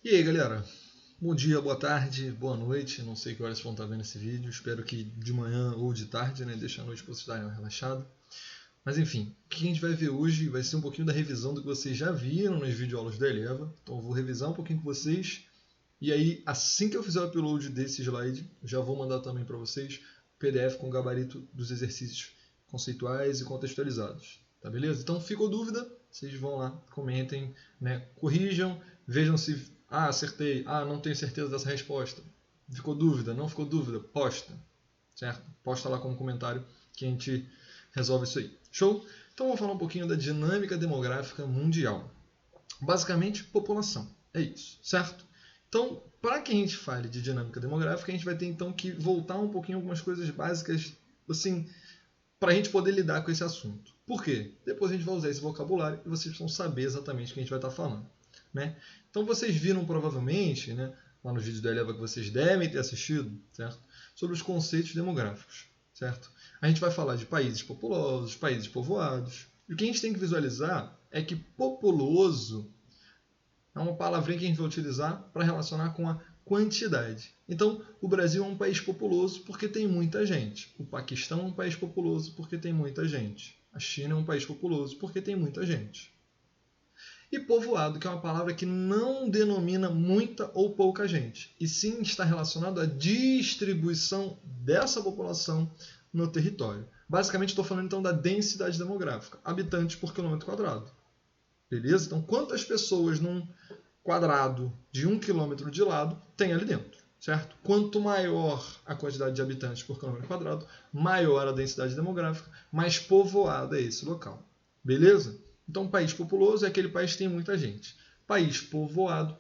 E aí, galera? Bom dia, boa tarde, boa noite. Não sei que horas vocês vão estar vendo esse vídeo. Espero que de manhã ou de tarde, né? Deixa a noite para vocês darem uma relaxada. Mas enfim, o que a gente vai ver hoje vai ser um pouquinho da revisão do que vocês já viram nos videoaulas da Eleva. Então eu vou revisar um pouquinho com vocês. E aí, assim que eu fizer o upload desse slide, já vou mandar também para vocês o PDF com o gabarito dos exercícios conceituais e contextualizados. Tá beleza? Então, ficou dúvida? Vocês vão lá, comentem, né? Corrijam, vejam se acertei, não tenho certeza dessa resposta. Ficou dúvida? Não ficou dúvida? Posta, certo? Posta lá como comentário que a gente resolve isso aí. Show? Então vamos falar um pouquinho da dinâmica demográfica mundial. Basicamente, população. É isso, certo? Então, para que a gente fale de dinâmica demográfica, a gente vai ter então que voltar um pouquinho algumas coisas básicas, assim, para a gente poder lidar com esse assunto. Por quê? Depois a gente vai usar esse vocabulário e vocês vão saber exatamente o que a gente vai estar falando. Né? Então vocês viram provavelmente, né, lá nos vídeos da Eleva que vocês devem ter assistido, certo? Sobre os conceitos demográficos, certo? A gente vai falar de países populosos, países povoados. E o que a gente tem que visualizar é que populoso é uma palavrinha que a gente vai utilizar para relacionar com a quantidade. Então, o Brasil é um país populoso porque tem muita gente. O Paquistão é um país populoso porque tem muita gente. A China é um país populoso porque tem muita gente. E povoado, que é uma palavra que não denomina muita ou pouca gente, e sim está relacionado à distribuição dessa população no território. Basicamente, estou falando então da densidade demográfica, habitantes por quilômetro quadrado. Beleza? Então, quantas pessoas num quadrado de 1 quilômetro de lado tem ali dentro? Certo? Quanto maior a quantidade de habitantes por quilômetro quadrado, maior a densidade demográfica, mais povoado é esse local. Beleza? Então, país populoso é aquele país que tem muita gente. País povoado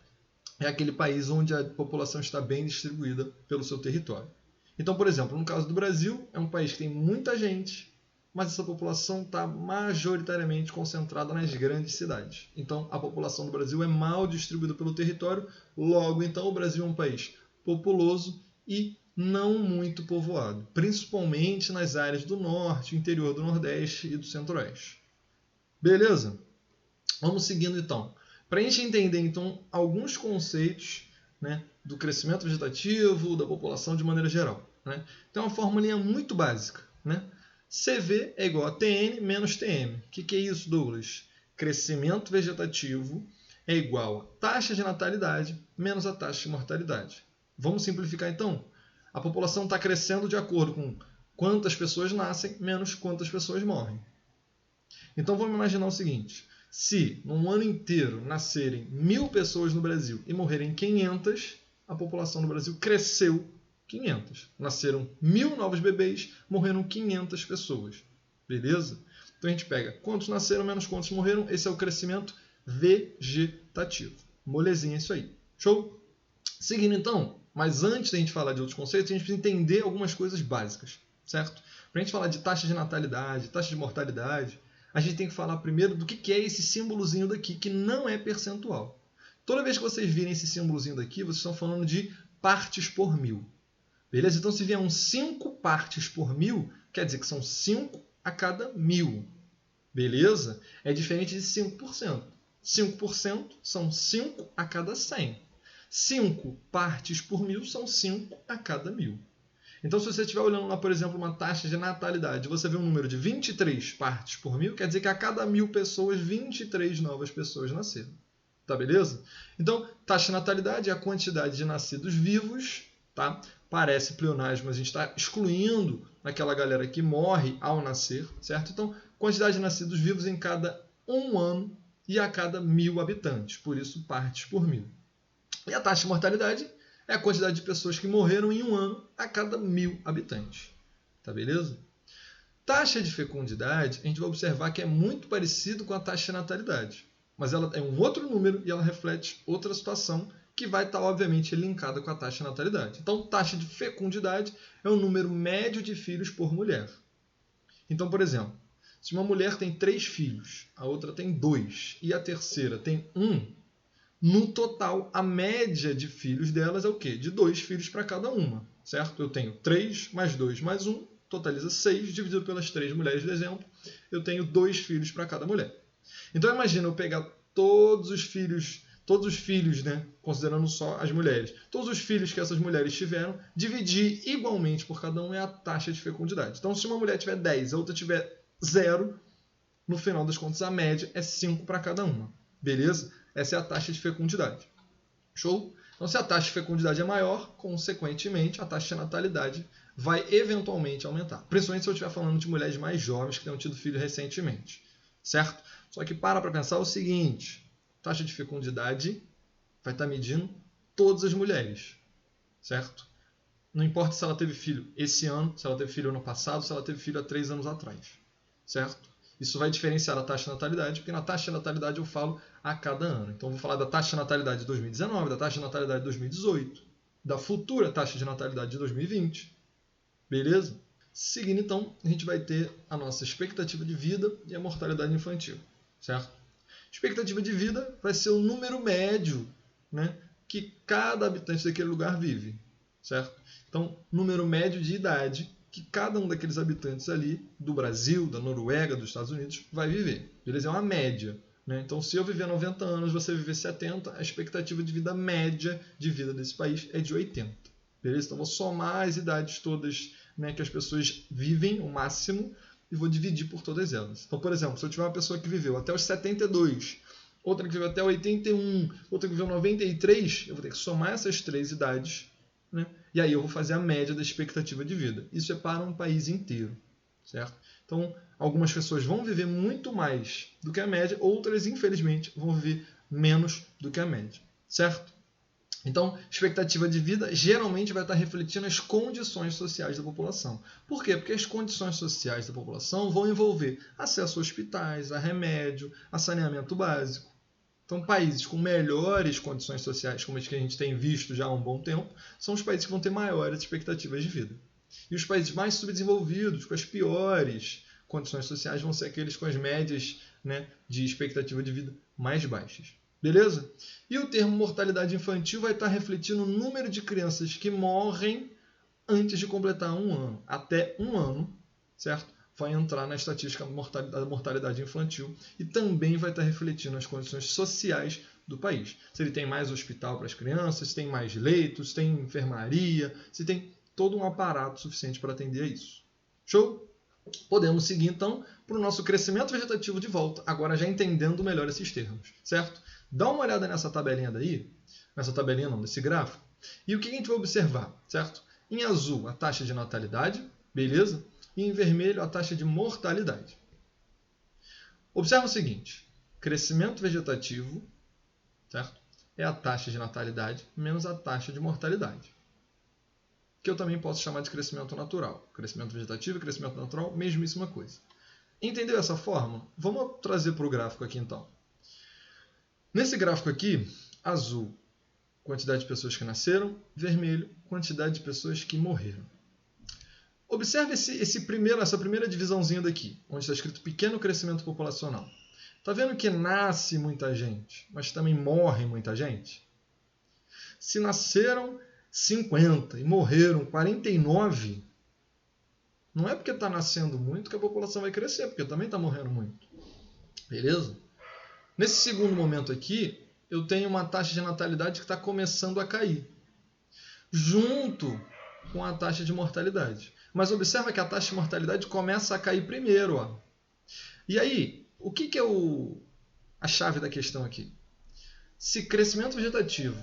é aquele país onde a população está bem distribuída pelo seu território. Então, por exemplo, no caso do Brasil, é um país que tem muita gente, mas essa população está majoritariamente concentrada nas grandes cidades. Então, a população do Brasil é mal distribuída pelo território, logo, então, o Brasil é um país populoso e não muito povoado, principalmente nas áreas do norte, interior do nordeste e do centro-oeste. Beleza? Vamos seguindo então. Para a gente entender então alguns conceitos, né, do crescimento vegetativo, da população de maneira geral. Né? Tem uma formulinha muito básica. Né? CV é igual a TN menos TM. O que é isso, Douglas? Crescimento vegetativo é igual a taxa de natalidade menos a taxa de mortalidade. Vamos simplificar então? A população está crescendo de acordo com quantas pessoas nascem menos quantas pessoas morrem. Então vamos imaginar o seguinte: se num ano inteiro nascerem 1.000 pessoas no Brasil e morrerem 500, a população do Brasil cresceu 500. Nasceram 1.000 novos bebês, morreram 500 pessoas. Beleza? Então a gente pega quantos nasceram menos quantos morreram. Esse é o crescimento vegetativo. Molezinha isso aí. Show? Seguindo então, mas antes da gente falar de outros conceitos, a gente precisa entender algumas coisas básicas, certo? Para a gente falar de taxa de natalidade, taxa de mortalidade, a gente tem que falar primeiro do que é esse símbolozinho daqui, que não é percentual. Toda vez que vocês virem esse símbolozinho daqui, vocês estão falando de partes por mil. Beleza? Então, se vier 5 partes por mil, quer dizer que são 5 a cada 1.000. Beleza? É diferente de 5%. 5% são 5 a cada 100. 5 partes por mil são 5 a cada 1.000. Então, se você estiver olhando lá, por exemplo, uma taxa de natalidade, você vê um número de 23 partes por mil, quer dizer que a cada 1.000 pessoas, 23 novas pessoas nasceram. Tá beleza? Então, taxa de natalidade é a quantidade de nascidos vivos, tá? Parece pleonasmo, mas a gente está excluindo aquela galera que morre ao nascer, certo? Então, quantidade de nascidos vivos em cada 1 ano e a cada 1.000 habitantes, por isso partes por mil. E a taxa de mortalidade é a quantidade de pessoas que morreram em 1 ano a cada 1.000 habitantes. Tá beleza? Taxa de fecundidade, a gente vai observar que é muito parecido com a taxa de natalidade. Mas ela é um outro número e ela reflete outra situação que vai estar, obviamente, linkada com a taxa de natalidade. Então, taxa de fecundidade é o número médio de filhos por mulher. Então, por exemplo, se uma mulher tem 3 filhos, a outra tem 2 e a terceira tem 1, no total, a média de filhos delas é o quê? De 2 filhos para cada uma, certo? Eu tenho 3 mais 2 mais 1, totaliza 6, dividido pelas 3 mulheres do exemplo, eu tenho 2 filhos para cada mulher. Então imagina eu pegar todos os filhos, todos os filhos, né, considerando só as mulheres, todos os filhos que essas mulheres tiveram, dividir igualmente por cada um é a taxa de fecundidade. Então, se uma mulher tiver 10 e a outra tiver 0, no final das contas, a média é 5 para cada uma. Beleza? Essa é a taxa de fecundidade. Show? Então, se a taxa de fecundidade é maior, consequentemente, a taxa de natalidade vai eventualmente aumentar. Principalmente se eu estiver falando de mulheres mais jovens que tenham tido filho recentemente. Certo? Só que para pensar o seguinte, taxa de fecundidade vai estar medindo todas as mulheres. Certo? Não importa se ela teve filho esse ano, se ela teve filho ano passado, se ela teve filho há 3 anos atrás. Certo? Isso vai diferenciar a taxa de natalidade, porque na taxa de natalidade eu falo a cada ano. Então, eu vou falar da taxa de natalidade de 2019, da taxa de natalidade de 2018, da futura taxa de natalidade de 2020. Beleza? Seguindo, então, a gente vai ter a nossa expectativa de vida e a mortalidade infantil. Certo? Expectativa de vida vai ser o número médio, né, que cada habitante daquele lugar vive. Certo? Então, número médio de idade que cada um daqueles habitantes ali, do Brasil, da Noruega, dos Estados Unidos, vai viver. Beleza? É uma média. Né? Então, se eu viver 90 anos, você viver 70, a expectativa de vida média de vida desse país é de 80. Beleza? Então, vou somar as idades todas, né, que as pessoas vivem, o máximo, e vou dividir por todas elas. Então, por exemplo, se eu tiver uma pessoa que viveu até os 72, outra que viveu até 81, outra que viveu 93, eu vou ter que somar essas 3 idades, né? E aí eu vou fazer a média da expectativa de vida. Isso é para um país inteiro. Certo? Então, algumas pessoas vão viver muito mais do que a média, outras, infelizmente, vão viver menos do que a média. Certo? Então, expectativa de vida geralmente vai estar refletindo as condições sociais da população. Por quê? Porque as condições sociais da população vão envolver acesso a hospitais, a remédio, a saneamento básico. Então, países com melhores condições sociais, como as que a gente tem visto já há um bom tempo, são os países que vão ter maiores expectativas de vida. E os países mais subdesenvolvidos, com as piores condições sociais, vão ser aqueles com as médias, né, de expectativa de vida mais baixas. Beleza? E o termo mortalidade infantil vai estar refletindo o número de crianças que morrem antes de completar 1 ano. Até 1 ano, certo? Vai entrar na estatística da mortalidade infantil e também vai estar refletindo as condições sociais do país. Se ele tem mais hospital para as crianças, se tem mais leitos, se tem enfermaria, se tem todo um aparato suficiente para atender a isso. Show? Podemos seguir, então, para o nosso crescimento vegetativo de volta, agora já entendendo melhor esses termos, certo? Dá uma olhada nessa tabelinha daí, nesse gráfico, e o que a gente vai observar, certo? Em azul, a taxa de natalidade, beleza? E em vermelho, a taxa de mortalidade. Observa o seguinte, crescimento vegetativo, certo? É a taxa de natalidade menos a taxa de mortalidade, que eu também posso chamar de crescimento natural. Crescimento vegetativo e crescimento natural, mesmíssima coisa. Entendeu essa fórmula? Vamos trazer para o gráfico aqui então. Nesse gráfico aqui, azul, quantidade de pessoas que nasceram, vermelho, quantidade de pessoas que morreram. Observe essa primeira divisãozinha daqui, onde está escrito pequeno crescimento populacional. Está vendo que nasce muita gente, mas também morre muita gente? Se nasceram 50 e morreram 49, não é porque está nascendo muito que a população vai crescer, porque também está morrendo muito. Beleza? Nesse segundo momento aqui, eu tenho uma taxa de natalidade que está começando a cair, junto com a taxa de mortalidade. Mas observa que a taxa de mortalidade começa a cair primeiro. Ó. E aí, o que é a chave da questão aqui? Se crescimento vegetativo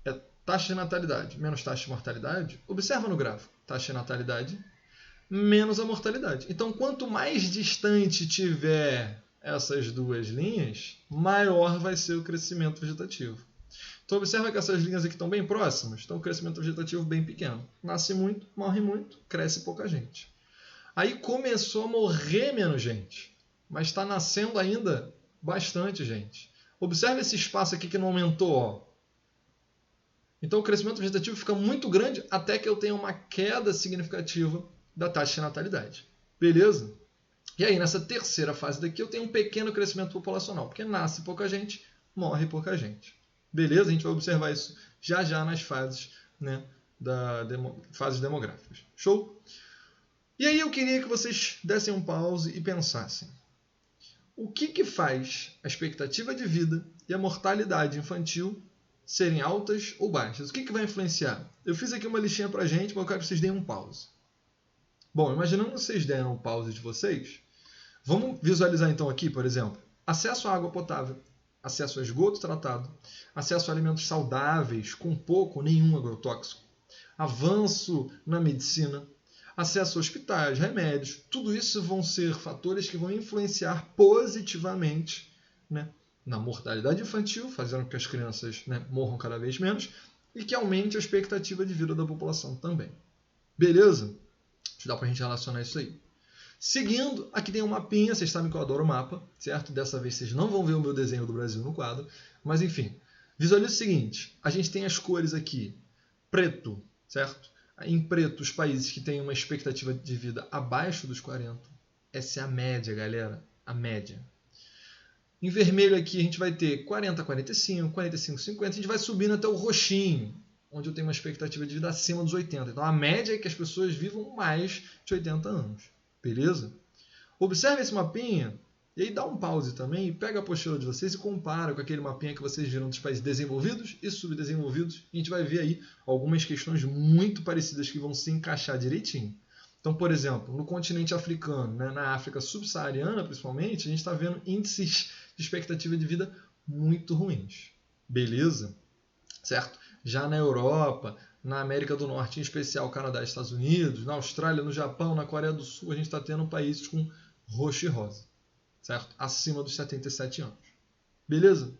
é taxa de natalidade menos taxa de mortalidade, observa no gráfico, taxa de natalidade menos a mortalidade. Então, quanto mais distante tiver essas duas linhas, maior vai ser o crescimento vegetativo. Então, observa que essas linhas aqui estão bem próximas. Então, o crescimento vegetativo bem pequeno. Nasce muito, morre muito, cresce pouca gente. Aí começou a morrer menos gente, mas está nascendo ainda bastante gente. Observe esse espaço aqui que não aumentou. Ó. Então, o crescimento vegetativo fica muito grande até que eu tenha uma queda significativa da taxa de natalidade. Beleza? E aí, nessa terceira fase daqui, eu tenho um pequeno crescimento populacional, porque nasce pouca gente, morre pouca gente. Beleza? A gente vai observar isso já nas fases, né, fases demográficas. Show? E aí eu queria que vocês dessem um pause e pensassem. O que faz a expectativa de vida e a mortalidade infantil serem altas ou baixas. O que vai influenciar? Eu fiz aqui uma listinha pra gente, mas eu quero que vocês deem um pause. Bom, imaginando que vocês deram o pause de vocês, vamos visualizar então aqui, por exemplo, acesso à água potável, acesso a esgoto tratado, acesso a alimentos saudáveis com pouco ou nenhum agrotóxico, avanço na medicina, acesso a hospitais, remédios, tudo isso vão ser fatores que vão influenciar positivamente, né, na mortalidade infantil, fazendo com que as crianças, né, morram cada vez menos e que aumente a expectativa de vida da população também. Beleza? Dá para a gente relacionar isso aí. Seguindo, aqui tem um mapinha, vocês sabem que eu adoro mapa, certo? Dessa vez vocês não vão ver o meu desenho do Brasil no quadro, mas enfim. Visualize o seguinte, a gente tem as cores aqui, preto, certo? Em preto, os países que têm uma expectativa de vida abaixo dos 40. Essa é a média, galera, a média. Em vermelho aqui a gente vai ter 40 a 45, 45 a 50, a gente vai subindo até o roxinho, onde eu tenho uma expectativa de vida acima dos 80. Então a média é que as pessoas vivam mais de 80 anos. Beleza? Observe esse mapinha e aí dá um pause também e pega a apostila de vocês e compara com aquele mapinha que vocês viram dos países desenvolvidos e subdesenvolvidos. E a gente vai ver aí algumas questões muito parecidas que vão se encaixar direitinho. Então, por exemplo, no continente africano, né, na África subsaariana principalmente, a gente está vendo índices de expectativa de vida muito ruins. Beleza? Certo? Já na Europa, na América do Norte, em especial Canadá e Estados Unidos, na Austrália, no Japão, na Coreia do Sul, a gente está tendo países com roxo e rosa, certo? Acima dos 77 anos. Beleza?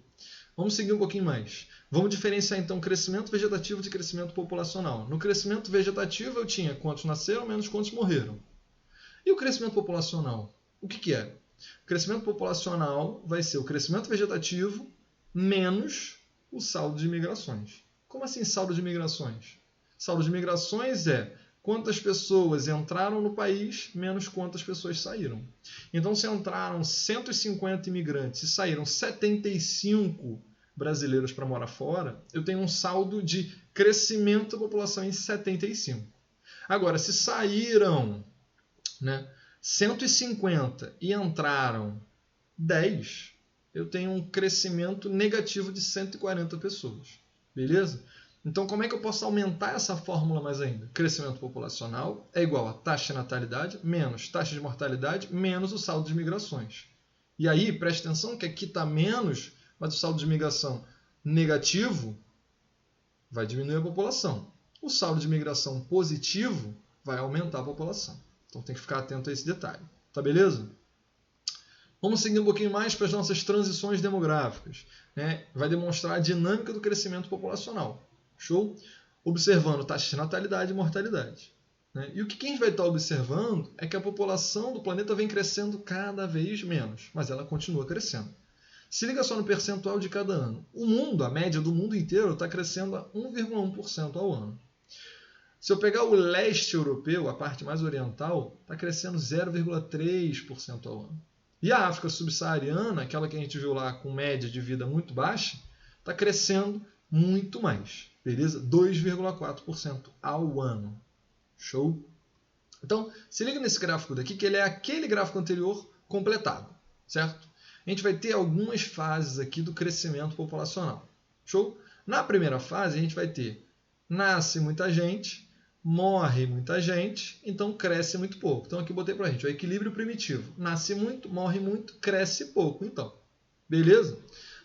Vamos seguir um pouquinho mais. Vamos diferenciar então crescimento vegetativo de crescimento populacional. No crescimento vegetativo eu tinha quantos nasceram menos quantos morreram. E o crescimento populacional? O que é? O crescimento populacional vai ser o crescimento vegetativo menos o saldo de migrações. Como assim saldo de migrações? Saldo de migrações é quantas pessoas entraram no país menos quantas pessoas saíram. Então, se entraram 150 imigrantes e saíram 75 brasileiros para morar fora, eu tenho um saldo de crescimento da população em 75. Agora, se saíram, né, 150 e entraram 10, eu tenho um crescimento negativo de 140 pessoas. Beleza? Então, como é que eu posso aumentar essa fórmula mais ainda? Crescimento populacional é igual a taxa de natalidade menos taxa de mortalidade menos o saldo de migrações. E aí, preste atenção que aqui está menos, mas o saldo de migração negativo vai diminuir a população. O saldo de migração positivo vai aumentar a população. Então, tem que ficar atento a esse detalhe. Tá beleza? Vamos seguir um pouquinho mais para as nossas transições demográficas, né? Vai demonstrar a dinâmica do crescimento populacional. Show? Observando taxa de natalidade e mortalidade. Né? E o que a gente vai estar observando é que a população do planeta vem crescendo cada vez menos, mas ela continua crescendo. Se liga só no percentual de cada ano. O mundo, a média do mundo inteiro, está crescendo a 1,1% ao ano. Se eu pegar o leste europeu, a parte mais oriental, está crescendo 0,3% ao ano. E a África subsaariana, aquela que a gente viu lá com média de vida muito baixa, está crescendo muito mais. Beleza? 2,4% ao ano. Show? Então, se liga nesse gráfico daqui, que ele é aquele gráfico anterior completado. Certo? A gente vai ter algumas fases aqui do crescimento populacional. Show? Na primeira fase, a gente vai ter nasce muita gente, morre muita gente, então cresce muito pouco. Então aqui eu botei pra gente o equilíbrio primitivo. Nasce muito, morre muito, cresce pouco. Então, beleza?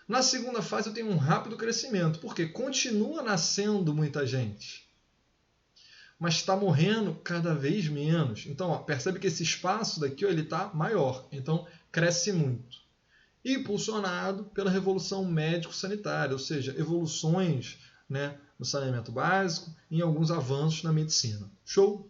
Na segunda fase eu tenho um rápido crescimento, porque continua nascendo muita gente, mas está morrendo cada vez menos. Então, ó, percebe que esse espaço daqui ele está maior, então cresce muito. Impulsionado pela revolução médico-sanitária, ou seja, evoluções, né, no saneamento básico e em alguns avanços na medicina. Show?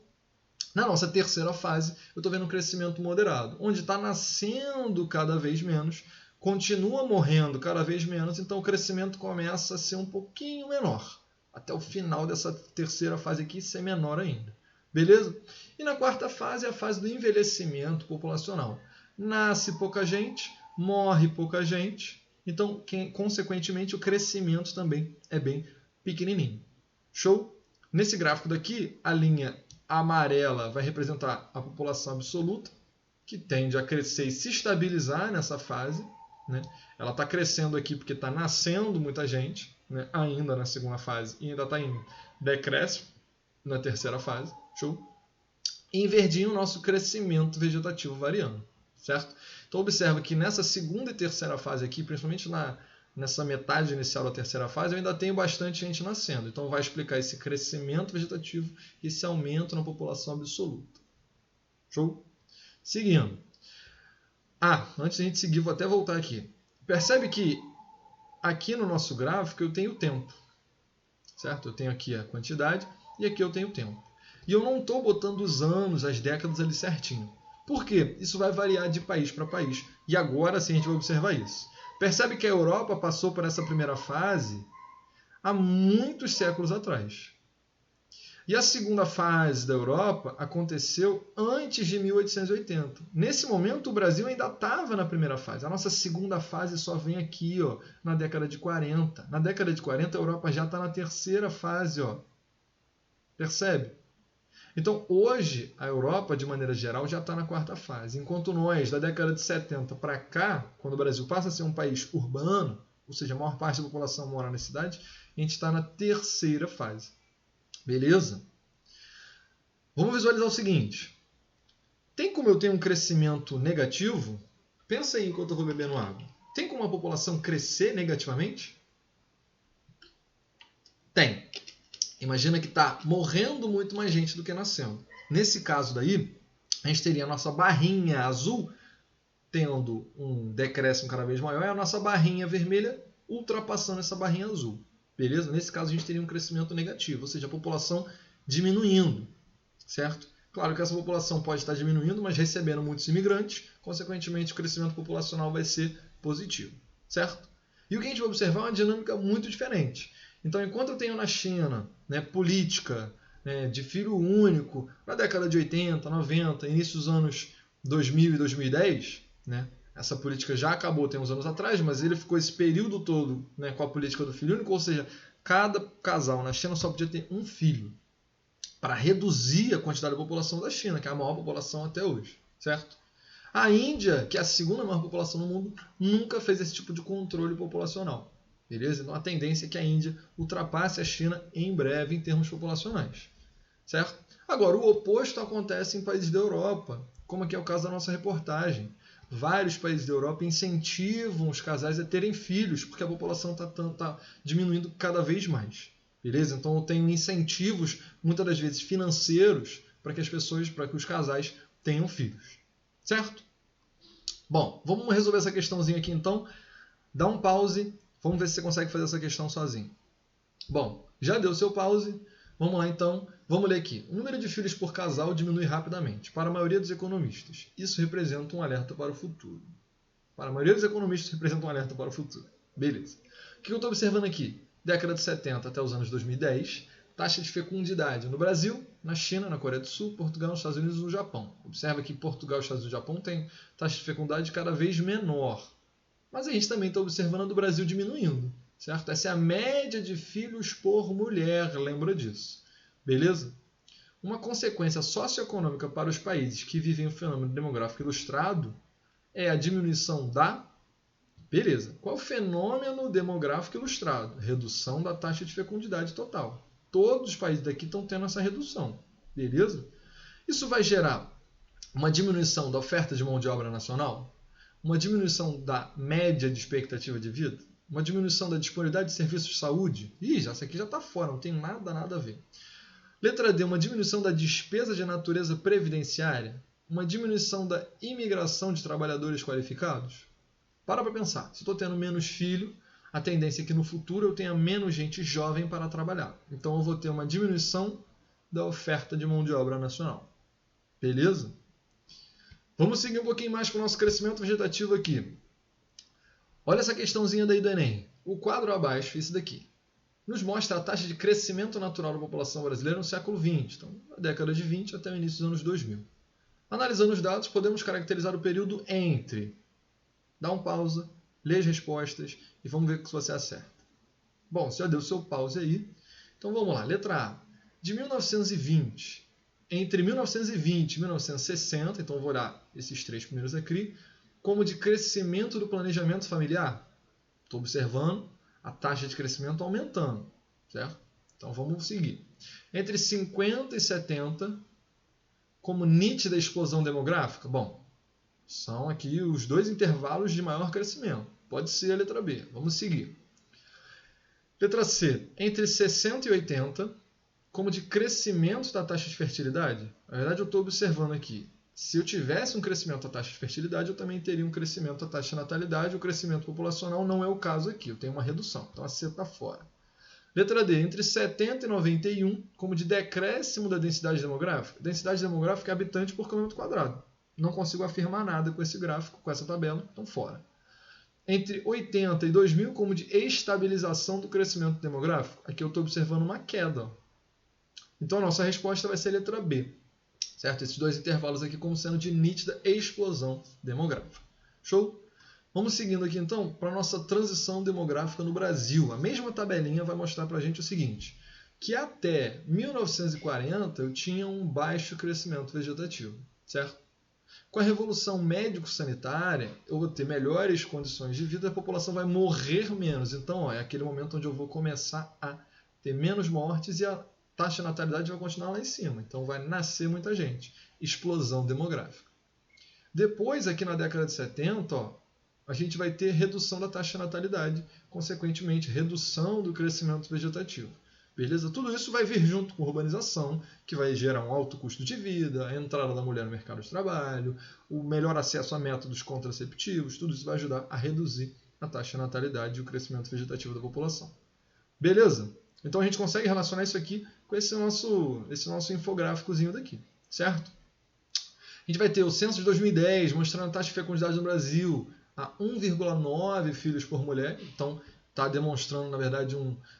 Na nossa terceira fase, eu estou vendo um crescimento moderado, onde está nascendo cada vez menos, continua morrendo cada vez menos, então o crescimento começa a ser um pouquinho menor. Até o final dessa terceira fase aqui ser menor ainda. Beleza? E na quarta fase é a fase do envelhecimento populacional. Nasce pouca gente, morre pouca gente, então, consequentemente, o crescimento também é bem pequenininho. Show? Nesse gráfico daqui, a linha amarela vai representar a população absoluta, que tende a crescer e se estabilizar nessa fase. né? Ela está crescendo aqui porque está nascendo muita gente, né? Ainda na segunda fase, e ainda está em decréscimo na terceira fase. Show? E em verdinho o nosso crescimento vegetativo variando, certo? Então observa que nessa segunda e terceira fase aqui, principalmente nessa metade inicial da terceira fase, eu ainda tenho bastante gente nascendo. Então vai explicar esse crescimento vegetativo e esse aumento na população absoluta. Show? Seguindo. Antes de a gente seguir, vou até voltar aqui. Percebe que aqui no nosso gráfico eu tenho o tempo, certo? Eu tenho aqui a quantidade e aqui eu tenho o tempo. E eu não estou botando os anos, as décadas ali certinho. Por quê? Isso vai variar de país para país. E agora sim a gente vai observar isso. Percebe que a Europa passou por essa primeira fase há muitos séculos atrás. E a segunda fase da Europa aconteceu antes de 1880. Nesse momento, o Brasil ainda estava na primeira fase. A nossa segunda fase só vem aqui, na década de 40. Na década de 40, a Europa já está na terceira fase. Percebe? Então, hoje, a Europa, de maneira geral, já está na quarta fase. Enquanto nós, da década de 70 para cá, quando o Brasil passa a ser um país urbano, ou seja, a maior parte da população mora nas cidades, a gente está na terceira fase. Beleza? Vamos visualizar o seguinte. Tem como eu ter um crescimento negativo? Pensa aí enquanto eu vou bebendo água. Tem como a população crescer negativamente? Tem. Imagina que está morrendo muito mais gente do que nascendo. Nesse caso daí, a gente teria a nossa barrinha azul tendo um decréscimo cada vez maior e a nossa barrinha vermelha ultrapassando essa barrinha azul. Beleza? Nesse caso, a gente teria um crescimento negativo, ou seja, a população diminuindo. Certo? Claro que essa população pode estar diminuindo, mas recebendo muitos imigrantes, consequentemente o crescimento populacional vai ser positivo. Certo? E o que a gente vai observar é uma dinâmica muito diferente. Então, enquanto eu tenho na China política de filho único, na década de 80, 90, início dos anos 2000 e 2010, essa política já acabou tem uns anos atrás, mas ele ficou esse período todo com a política do filho único, ou seja, cada casal na China só podia ter um filho, para reduzir a quantidade de população da China, que é a maior população até hoje. Certo? A Índia, que é a segunda maior população no mundo, nunca fez esse tipo de controle populacional. Beleza? Então a tendência é que a Índia ultrapasse a China em breve em termos populacionais. Certo? Agora, o oposto acontece em países da Europa, como aqui é o caso da nossa reportagem. Vários países da Europa incentivam os casais a terem filhos, porque a população está diminuindo cada vez mais. Beleza? Então eu tenho incentivos, muitas das vezes financeiros, para que os casais tenham filhos. Certo? Bom, vamos resolver essa questãozinha aqui então. Dá um pause. Vamos ver se você consegue fazer essa questão sozinho. Bom, já deu seu pause. Vamos lá então. Vamos ler aqui. O número de filhos por casal diminui rapidamente. Para a maioria dos economistas, isso representa um alerta para o futuro. Para a maioria dos economistas, representa um alerta para o futuro. Beleza. O que eu estou observando aqui? Década de 70 até os anos 2010, taxa de fecundidade no Brasil, na China, na Coreia do Sul, Portugal, nos Estados Unidos e no Japão. Observa que Portugal, Estados Unidos e Japão têm taxa de fecundidade cada vez menor. Mas a gente também está observando a do Brasil diminuindo. Certo? Essa é a média de filhos por mulher, lembra disso. Beleza? Uma consequência socioeconômica para os países que vivem o fenômeno demográfico ilustrado é a diminuição da... Beleza. Qual é o fenômeno demográfico ilustrado? Redução da taxa de fecundidade total. Todos os países daqui estão tendo essa redução. Beleza? Isso vai gerar uma diminuição da oferta de mão de obra nacional, uma diminuição da média de expectativa de vida, uma diminuição da disponibilidade de serviços de saúde. Essa aqui já está fora, não tem nada a ver. Letra D, uma diminuição da despesa de natureza previdenciária, uma diminuição da imigração de trabalhadores qualificados. Para pensar, se eu estou tendo menos filho, a tendência é que no futuro eu tenha menos gente jovem para trabalhar. Então eu vou ter uma diminuição da oferta de mão de obra nacional. Beleza? Vamos seguir um pouquinho mais com o nosso crescimento vegetativo aqui. Olha essa questãozinha daí do Enem. O quadro abaixo, esse daqui, nos mostra a taxa de crescimento natural da população brasileira no século XX, então na década de 20 até o início dos anos 2000. Analisando os dados, podemos caracterizar o período entre... Dá um pausa, lê as respostas e vamos ver se você acerta. Bom, você já deu seu pause aí. Então vamos lá. Letra A. De 1920, entre 1920 e 1960, então eu vou olhar esses três primeiros aqui, como de crescimento do planejamento familiar. Estou observando a taxa de crescimento aumentando, certo? Então vamos seguir. Entre 50 e 70, como nítida explosão demográfica. Bom, são aqui os dois intervalos de maior crescimento. Pode ser a letra B. Vamos seguir. Letra C. Entre 60 e 80, como de crescimento da taxa de fertilidade. Na verdade, eu estou observando aqui. Se eu tivesse um crescimento da taxa de fertilidade, eu também teria um crescimento da taxa de natalidade. O crescimento populacional não é o caso aqui. Eu tenho uma redução. Então, a C está fora. Letra D. Entre 70 e 91, como de decréscimo da densidade demográfica. Densidade demográfica é habitante por quilômetro quadrado. Não consigo afirmar nada com esse gráfico, com essa tabela. Então, fora. Entre 80 e 2000, como de estabilização do crescimento demográfico. Aqui eu estou observando uma queda. Então, a nossa resposta vai ser a letra B. Certo? Esses dois intervalos aqui como sendo de nítida explosão demográfica. Show? Vamos seguindo aqui, então, para a nossa transição demográfica no Brasil. A mesma tabelinha vai mostrar para a gente o seguinte, que até 1940 eu tinha um baixo crescimento vegetativo. Certo? Com a revolução médico-sanitária, eu vou ter melhores condições de vida, a população vai morrer menos. Então, é aquele momento onde eu vou começar a ter menos mortes e a taxa de natalidade vai continuar lá em cima. Então, vai nascer muita gente. Explosão demográfica. Depois, aqui na década de 70, a gente vai ter redução da taxa de natalidade, consequentemente, redução do crescimento vegetativo. Beleza? Tudo isso vai vir junto com a urbanização, que vai gerar um alto custo de vida, a entrada da mulher no mercado de trabalho, o melhor acesso a métodos contraceptivos, tudo isso vai ajudar a reduzir a taxa de natalidade e o crescimento vegetativo da população. Beleza? Então a gente consegue relacionar isso aqui com esse nosso infográficozinho daqui, certo? A gente vai ter o censo de 2010 mostrando a taxa de fecundidade no Brasil a 1,9 filhos por mulher, então está demonstrando, na verdade,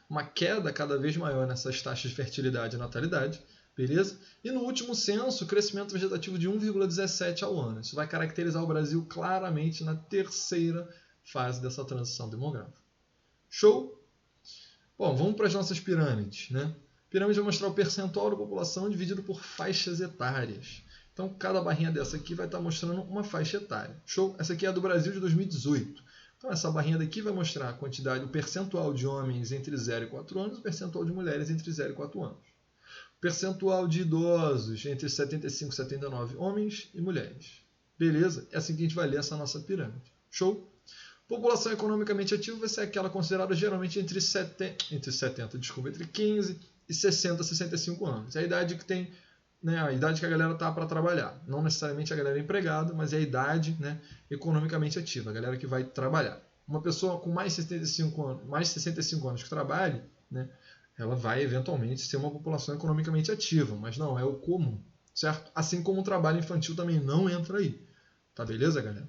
uma queda cada vez maior nessas taxas de fertilidade e natalidade, beleza? E no último censo, crescimento vegetativo de 1,17 ao ano. Isso vai caracterizar o Brasil claramente na terceira fase dessa transição demográfica. Show? Bom, vamos para as nossas pirâmides, né? Pirâmide vai mostrar o percentual da população dividido por faixas etárias. Então, cada barrinha dessa aqui vai estar mostrando uma faixa etária. Show? Essa aqui é a do Brasil de 2018. Então, essa barrinha daqui vai mostrar a quantidade, o percentual de homens entre 0 e 4 anos, o percentual de mulheres entre 0 e 4 anos. O percentual de idosos entre 75 e 79, homens e mulheres. Beleza? É assim que a gente vai ler essa nossa pirâmide. Show? População economicamente ativa vai ser aquela considerada geralmente entre 15 e 60, 65 anos. É a idade que tem, né, a idade que a galera está para trabalhar. Não necessariamente a galera é empregada, mas é a idade, né, economicamente ativa, a galera que vai trabalhar. Uma pessoa com mais de 65 anos que trabalhe, né, ela vai eventualmente ser uma população economicamente ativa, mas não é o comum, certo? Assim como o trabalho infantil também não entra aí. Tá beleza, galera?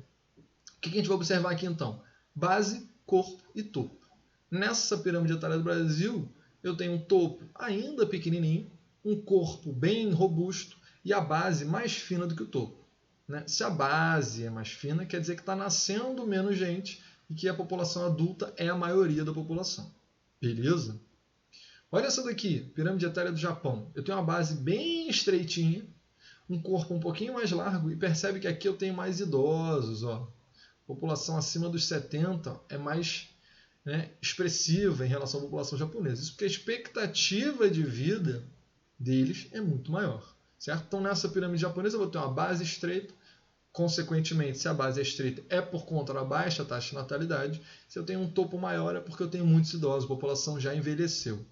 O que a gente vai observar aqui então? Base, corpo e topo. Nessa pirâmide etária do Brasil, eu tenho um topo ainda pequenininho, um corpo bem robusto e a base mais fina do que o topo. Né? Se a base é mais fina, quer dizer que está nascendo menos gente e que a população adulta é a maioria da população. Beleza? Olha essa daqui, pirâmide etária do Japão. Eu tenho uma base bem estreitinha, um corpo um pouquinho mais largo e percebe que aqui eu tenho mais idosos. Ó. População acima dos 70 é mais, né, expressiva em relação à população japonesa. Isso porque a expectativa de vida deles é muito maior. Certo? Então, nessa pirâmide japonesa, eu vou ter uma base estreita. Consequentemente, se a base é estreita, é por conta da baixa taxa de natalidade. Se eu tenho um topo maior, é porque eu tenho muitos idosos. A população já envelheceu.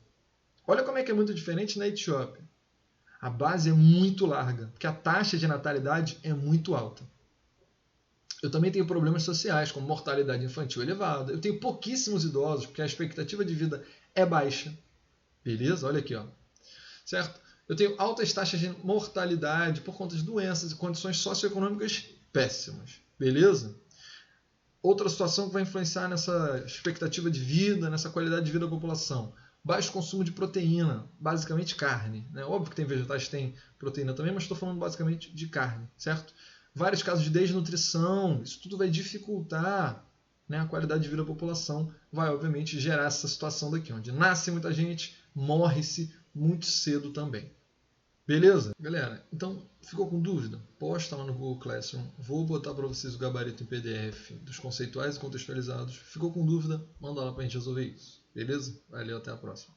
Olha como é que é muito diferente na Etiópia. A base é muito larga, porque a taxa de natalidade é muito alta. Eu também tenho problemas sociais, como mortalidade infantil elevada. Eu tenho pouquíssimos idosos, porque a expectativa de vida é baixa. Beleza? Olha aqui, ó. Certo? Eu tenho altas taxas de mortalidade por conta de doenças e condições socioeconômicas péssimas. Beleza? Outra situação que vai influenciar nessa expectativa de vida, nessa qualidade de vida da população. Baixo consumo de proteína, basicamente carne. Né? Óbvio que tem vegetais que têm proteína também, mas estou falando basicamente de carne, certo? Vários casos de desnutrição, isso tudo vai dificultar, né, a qualidade de vida da população, vai obviamente gerar essa situação daqui, onde nasce muita gente, morre-se muito cedo também. Beleza? Galera, então ficou com dúvida? Posta lá no Google Classroom. Vou botar para vocês o gabarito em PDF dos conceituais e contextualizados. Ficou com dúvida? Manda lá para a gente resolver isso. Beleza? Valeu, até a próxima.